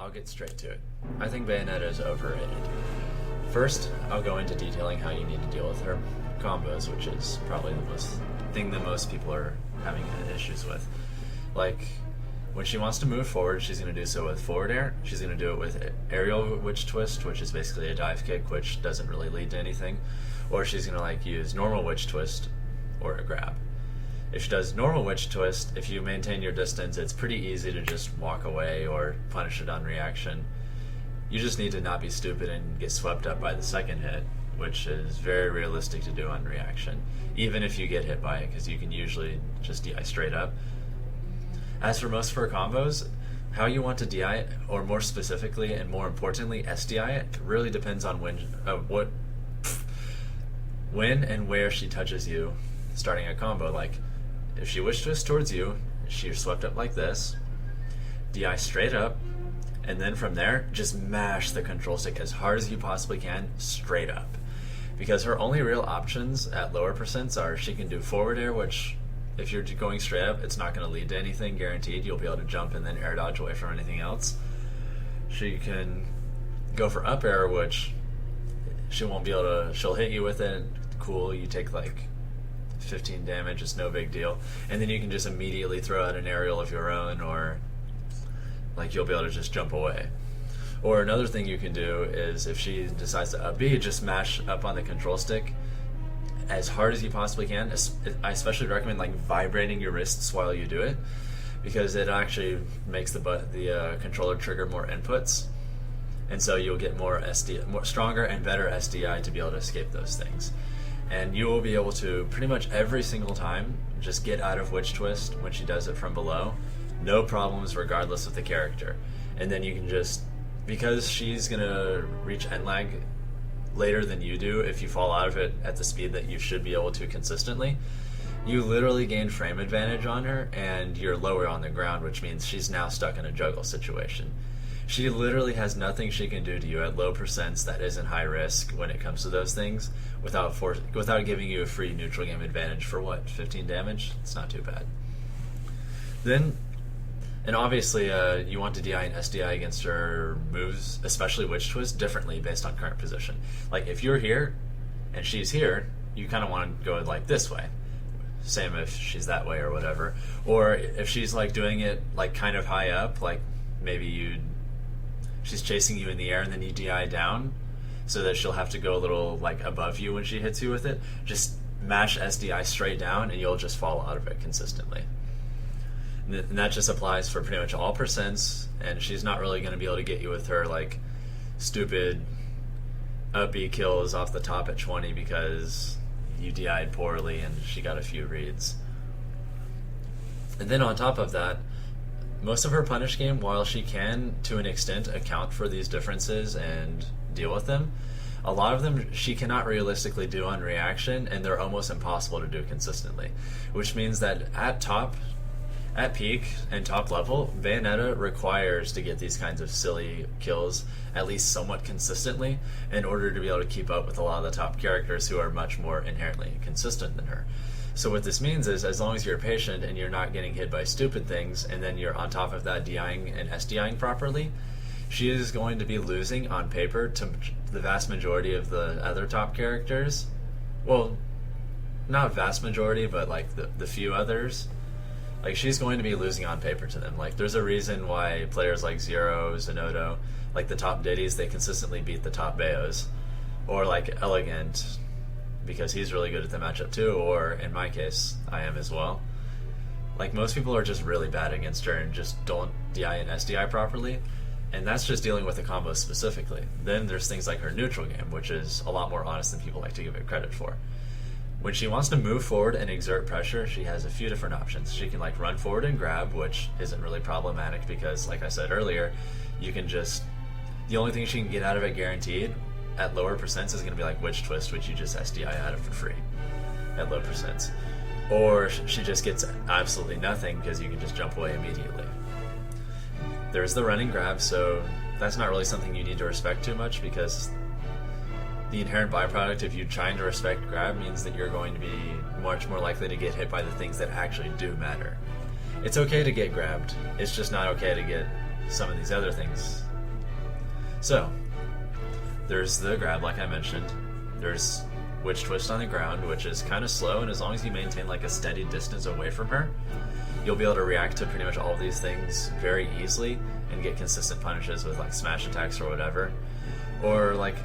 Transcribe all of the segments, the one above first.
I'll get straight to it. I think Bayonetta is overrated. First, I'll go into detailing how you need to deal with her combos, which is probably the thing that most people are having issues with. Like, when she wants to move forward, she's going to do so with forward air. She's going to do it with aerial witch twist, which is basically a dive kick, which doesn't really lead to anything. Or she's going to use normal witch twist or a grab. If she does normal witch twist, if you maintain your distance, it's pretty easy to just walk away or punish it on reaction. You just need to not be stupid and get swept up by the second hit, which is very realistic to do on reaction, even if you get hit by it, because you can usually just DI straight up. As for most of her combos, how you want to DI it, or more specifically and more importantly SDI it, really depends on when and where she touches you starting a combo. Like, if she witch twists towards you, she's swept up like this, DI straight up, and then from there, just mash the control stick as hard as you possibly can, straight up. Because her only real options at lower percents are she can do forward air, which if you're going straight up, it's not going to lead to anything, guaranteed. You'll be able to jump and then air dodge away from anything else. She can go for up air, which she won't be able to, she'll hit you with it, cool, you take 15 damage, it's no big deal. And then you can just immediately throw out an aerial of your own, or you'll be able to just jump away. Or another thing you can do is if she decides to up B, just mash up on the control stick as hard as you possibly can. I especially recommend vibrating your wrists while you do it, because it actually makes the controller trigger more inputs, and so you'll get more stronger and better SDI to be able to escape those things. And you will be able to pretty much every single time just get out of witch twist when she does it from below, no problems regardless of the character. And then you can just, because she's gonna reach end lag later than you do if you fall out of it at the speed that you should be able to consistently, you literally gain frame advantage on her, and you're lower on the ground, which means she's now stuck in a juggle situation. She literally has nothing she can do to you at low percents that isn't high risk when it comes to those things, without giving you a free neutral game advantage for 15 damage? It's not too bad. Then, and obviously you want to DI and SDI against her moves, especially witch twist, differently based on current position. Like, if you're here and she's here, you kind of want to go this way. Same if she's that way or whatever. Or if she's doing it kind of high up, maybe she's chasing you in the air and then you DI down so that she'll have to go a little above you when she hits you with it. Just mash SDI straight down and you'll just fall out of it consistently. And that just applies for pretty much all percents, and she's not really going to be able to get you with her stupid up B kills off the top at 20 because you DI'd poorly and she got a few reads. And then on top of that, most of her punish game, while she can to an extent account for these differences and deal with them, a lot of them she cannot realistically do on reaction, and they're almost impossible to do consistently. Which means that at peak and top level, Bayonetta requires to get these kinds of silly kills at least somewhat consistently in order to be able to keep up with a lot of the top characters who are much more inherently consistent than her. So what this means is, as long as you're patient and you're not getting hit by stupid things, and then you're on top of that DIing and SDIing properly, she is going to be losing on paper to the vast majority of the other top characters. Well, not vast majority, but the few others. She's going to be losing on paper to them. There's a reason why players like Zero, Zenodo, the top Diddies, they consistently beat the top Bayos. Or Elegant, because he's really good at the matchup too, or in my case, I am as well. Most people are just really bad against her and just don't DI and SDI properly, and that's just dealing with the combo specifically. Then there's things like her neutral game, which is a lot more honest than people like to give it credit for. When she wants to move forward and exert pressure, she has a few different options. She can run forward and grab, which isn't really problematic because, like I said earlier, you can just, the only thing she can get out of it guaranteed at lower percents is going to be witch twist, which you just SDI out of for free at low percents. Or she just gets absolutely nothing because you can just jump away immediately. There's the running grab, so that's not really something you need to respect too much, because the inherent byproduct of you trying to respect grab means that you're going to be much more likely to get hit by the things that actually do matter. It's okay to get grabbed, it's just not okay to get some of these other things So, there's the grab, like I mentioned. There's witch twist on the ground, which is kind of slow, and as long as you maintain like a steady distance away from her, you'll be able to react to pretty much all of these things very easily and get consistent punishes with like smash attacks or whatever. Or like,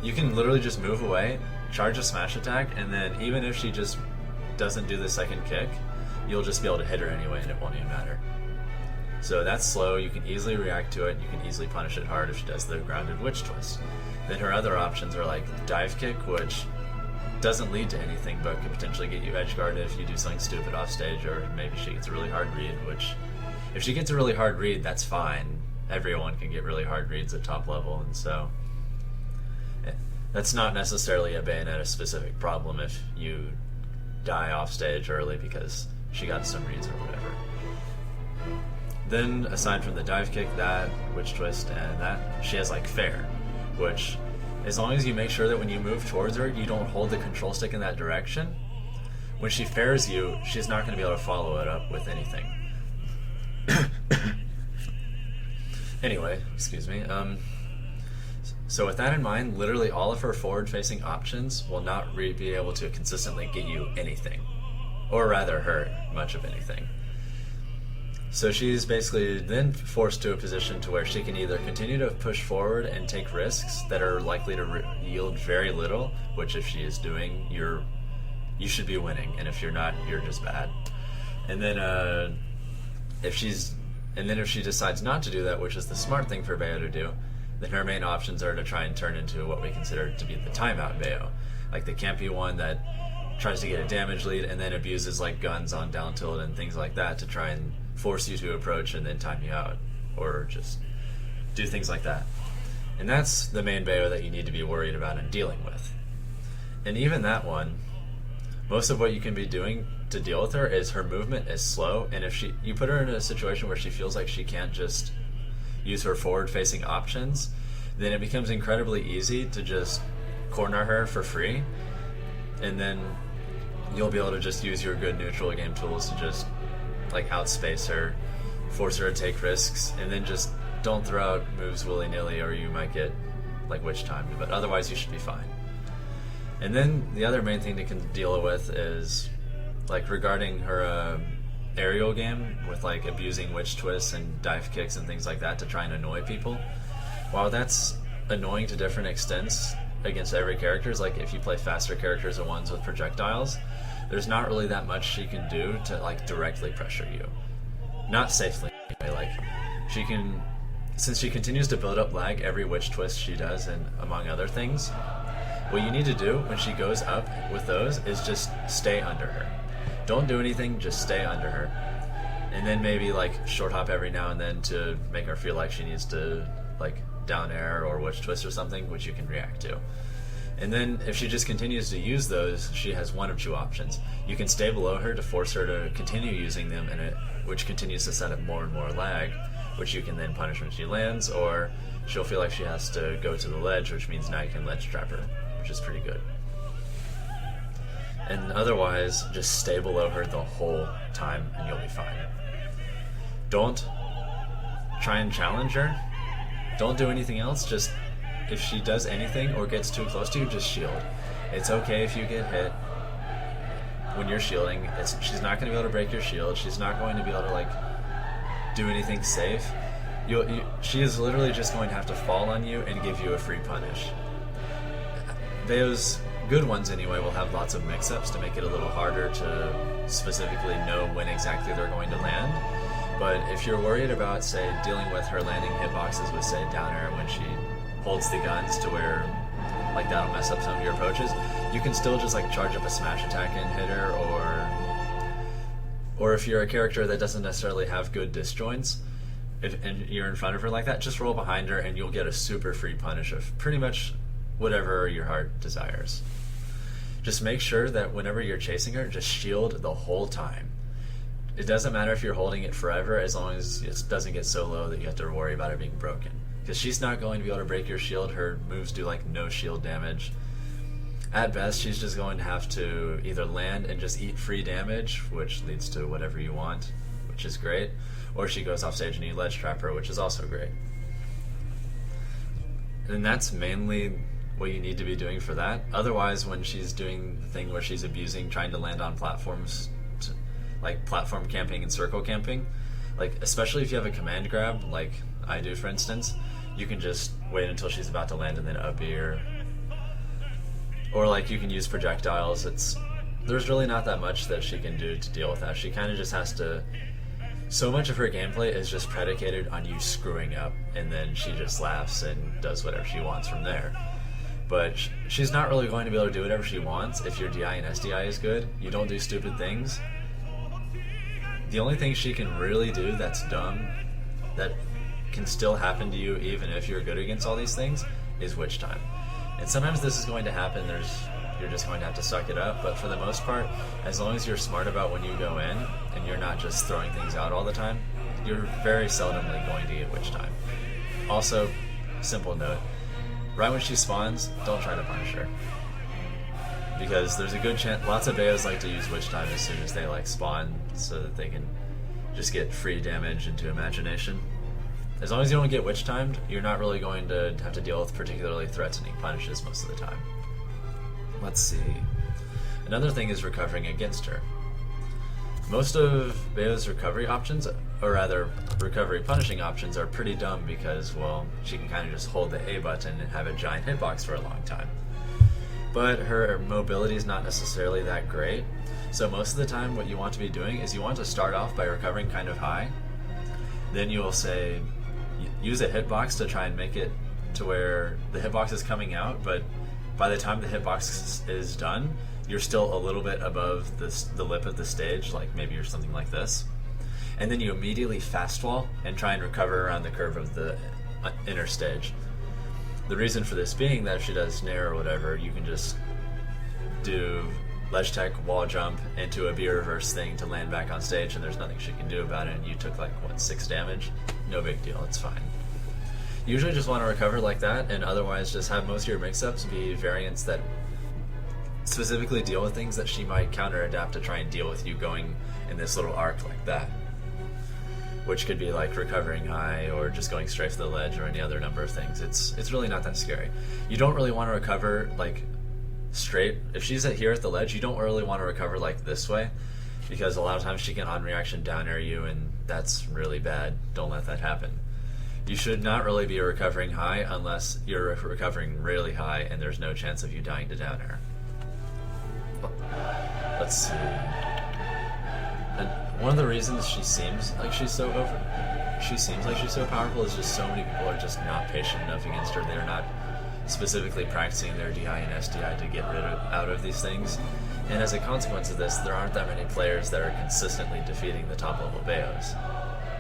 you can literally just move away, charge a smash attack, and then even if she just doesn't do the second kick, you'll just be able to hit her anyway and it won't even matter. So that's slow, you can easily react to it, you can easily punish it hard if she does the grounded witch twist. Then her other options are like dive kick, which doesn't lead to anything but could potentially get you edge guarded if you do something stupid off stage, or maybe she gets a really hard read, which if she gets a really hard read, that's fine. Everyone can get really hard reads at top level, and so that's not necessarily a Bayonetta specific problem if you die off stage early because she got some reads or whatever. Then aside from the dive kick, that witch twist, and that, she has like fair, which as long as you make sure that when you move towards her, you don't hold the control stick in that direction, when she fairs you, she's not going to be able to follow it up with anything. Anyway, excuse me. So with that in mind, literally all of her forward-facing options will not be able to consistently get you anything, or rather hurt much of anything. So she's basically then forced to a position to where she can either continue to push forward and take risks that are likely to yield very little, which if she is doing, you should be winning, and if you're not, you're just bad. And then if she decides not to do that, which is the smart thing for Bayo to do, then her main options are to try and turn into what we consider to be the timeout Bayo, like the campy one that tries to get a damage lead and then abuses like guns on down tilt and things like that to try and force you to approach and then time you out, or just do things like that. And that's the main Bayo that you need to be worried about and dealing with. And even that one, most of what you can be doing to deal with her is her movement is slow, and if you put her in a situation where she feels like she can't just use her forward-facing options, then it becomes incredibly easy to just corner her for free, and then you'll be able to just use your good neutral game tools to just like outspace her, force her to take risks, and then just don't throw out moves willy-nilly or you might get like witch timed, but otherwise you should be fine. And then the other main thing to deal with is like regarding her aerial game with like abusing witch twists and dive kicks and things like that to try and annoy people. While that's annoying to different extents against every character, is like if you play faster characters or ones with projectiles, there's not really that much she can do to like directly pressure you. Not safely anyway. Like she can, since she continues to build up lag every witch twist she does, and among other things, what you need to do when she goes up with those is just stay under her. Don't do anything, just stay under her. And then maybe like short hop every now and then to make her feel like she needs to like down air or witch twist or something, which you can react to. And then if she just continues to use those, she has one of two options. You can stay below her to force her to continue using them, which continues to set up more and more lag, which you can then punish when she lands, or she'll feel like she has to go to the ledge, which means now you can ledge trap her, which is pretty good. And otherwise, just stay below her the whole time and you'll be fine. Don't try and challenge her. Don't do anything else. Just, if she does anything or gets too close to you, just shield. It's okay if you get hit when you're shielding. She's not going to be able to break your shield. She's not going to be able to like do anything safe. She is literally just going to have to fall on you and give you a free punish. Those good ones anyway will have lots of mix-ups to make it a little harder to specifically know when exactly they're going to land. But if you're worried about, say, dealing with her landing hitboxes with, say, down air when she holds the guns to where like that'll mess up some of your approaches, you can still just like charge up a smash attack and hit her, or if you're a character that doesn't necessarily have good disjoints, and you're in front of her like that, just roll behind her and you'll get a super free punish of pretty much whatever your heart desires. Just make sure that whenever you're chasing her, just shield the whole time. It doesn't matter if you're holding it forever, as long as it doesn't get so low that you have to worry about it being broken. Because she's not going to be able to break your shield. Her moves do like no shield damage. At best, she's just going to have to either land and just eat free damage, which leads to whatever you want, which is great, or she goes off stage and you ledge trap her, which is also great. And that's mainly what you need to be doing for that. Otherwise, when she's doing the thing where she's abusing trying to land on platforms, like platform camping and circle camping, like especially if you have a command grab like I do, for instance, you can just wait until she's about to land and then up her. Or like you can use projectiles. There's really not that much that she can do to deal with that. She kind of just has to. So much of her gameplay is just predicated on you screwing up, and then she just laughs and does whatever she wants from there. But she's not really going to be able to do whatever she wants if your DI and SDI is good. You don't do stupid things. The only thing she can really do that's dumb, that can still happen to you even if you're good against all these things, is witch time. And sometimes this is going to happen. You're just going to have to suck it up, but for the most part, as long as you're smart about when you go in and you're not just throwing things out all the time, you're very seldomly going to get witch time. Also, simple note, right when she spawns, don't try to punish her. Because there's a good chance, lots of Bayos like to use witch time as soon as they like spawn so that they can just get free damage into imagination. As long as you don't get witch timed, you're not really going to have to deal with particularly threatening punishes most of the time. Let's see. Another thing is recovering against her. Most of Bayo's recovery options, or rather, recovery punishing options, are pretty dumb because, well, she can kind of just hold the A button and have a giant hitbox for a long time. But her mobility is not necessarily that great, so most of the time what you want to be doing is you want to start off by recovering kind of high. Then you will say, use a hitbox to try and make it to where the hitbox is coming out, but by the time the hitbox is done, you're still a little bit above the lip of the stage, like maybe you're something like this. And then you immediately fast wall and try and recover around the curve of the inner stage. The reason for this being that if she does snare or whatever, you can just do ledge tech, wall jump, into a B reverse thing to land back on stage, and there's nothing she can do about it, and you took like, 6 damage? No big deal, it's fine. Usually just want to recover like that, and otherwise just have most of your mix-ups be variants that specifically deal with things that she might counter-adapt to try and deal with you going in this little arc like that. Which could be like recovering high, or just going straight for the ledge, or any other number of things. It's really not that scary. You don't really want to recover like straight. If she's here at the ledge, you don't really want to recover like this way, because a lot of times she can on-reaction down air you, and that's really bad. Don't let that happen. You should not really be recovering high unless you're recovering really high and there's no chance of you dying to down air. Let's see. And one of the reasons she seems like she's so powerful is just so many people are just not patient enough against her. They're not specifically practicing their DI and SDI to get out of these things. And as a consequence of this, there aren't that many players that are consistently defeating the top level Bayos.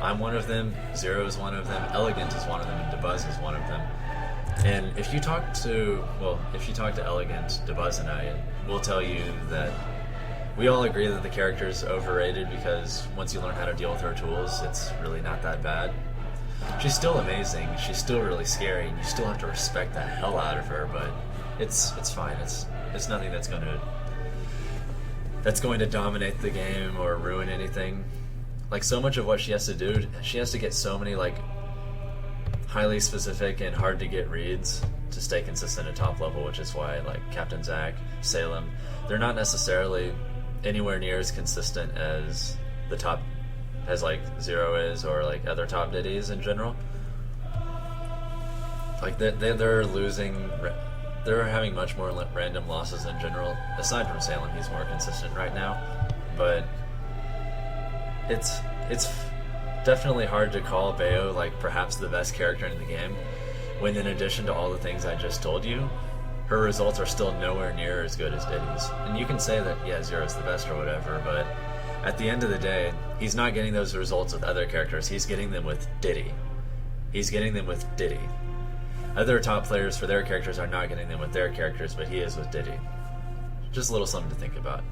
I'm one of them, Zero is one of them, Elegant is one of them, and Dabuz is one of them. And if you talk to Elegant, Dabuz, and I, we'll tell you that we all agree that the character is overrated because once you learn how to deal with her tools, it's really not that bad. She's still amazing, she's still really scary, and you still have to respect the hell out of her, but it's fine. It's nothing that's going to dominate the game or ruin anything. Like, so much of what she has to do, she has to get so many, like, highly specific and hard to get reads to stay consistent at top level, which is why, like, Captain Zack, Salem, they're not necessarily anywhere near as consistent as the top, as, like, Zero is, or, like, other top ditties in general. Like, they're losing, they're having much more random losses in general. Aside from Salem, he's more consistent right now, but it's definitely hard to call Bayo like perhaps the best character in the game when, in addition to all the things I just told you, her results are still nowhere near as good as Diddy's. And you can say that, yeah, Zero's the best or whatever, but at the end of the day, he's not getting those results with other characters. He's getting them with Diddy. Other top players for their characters are not getting them with their characters, but he is with Diddy. Just a little something to think about.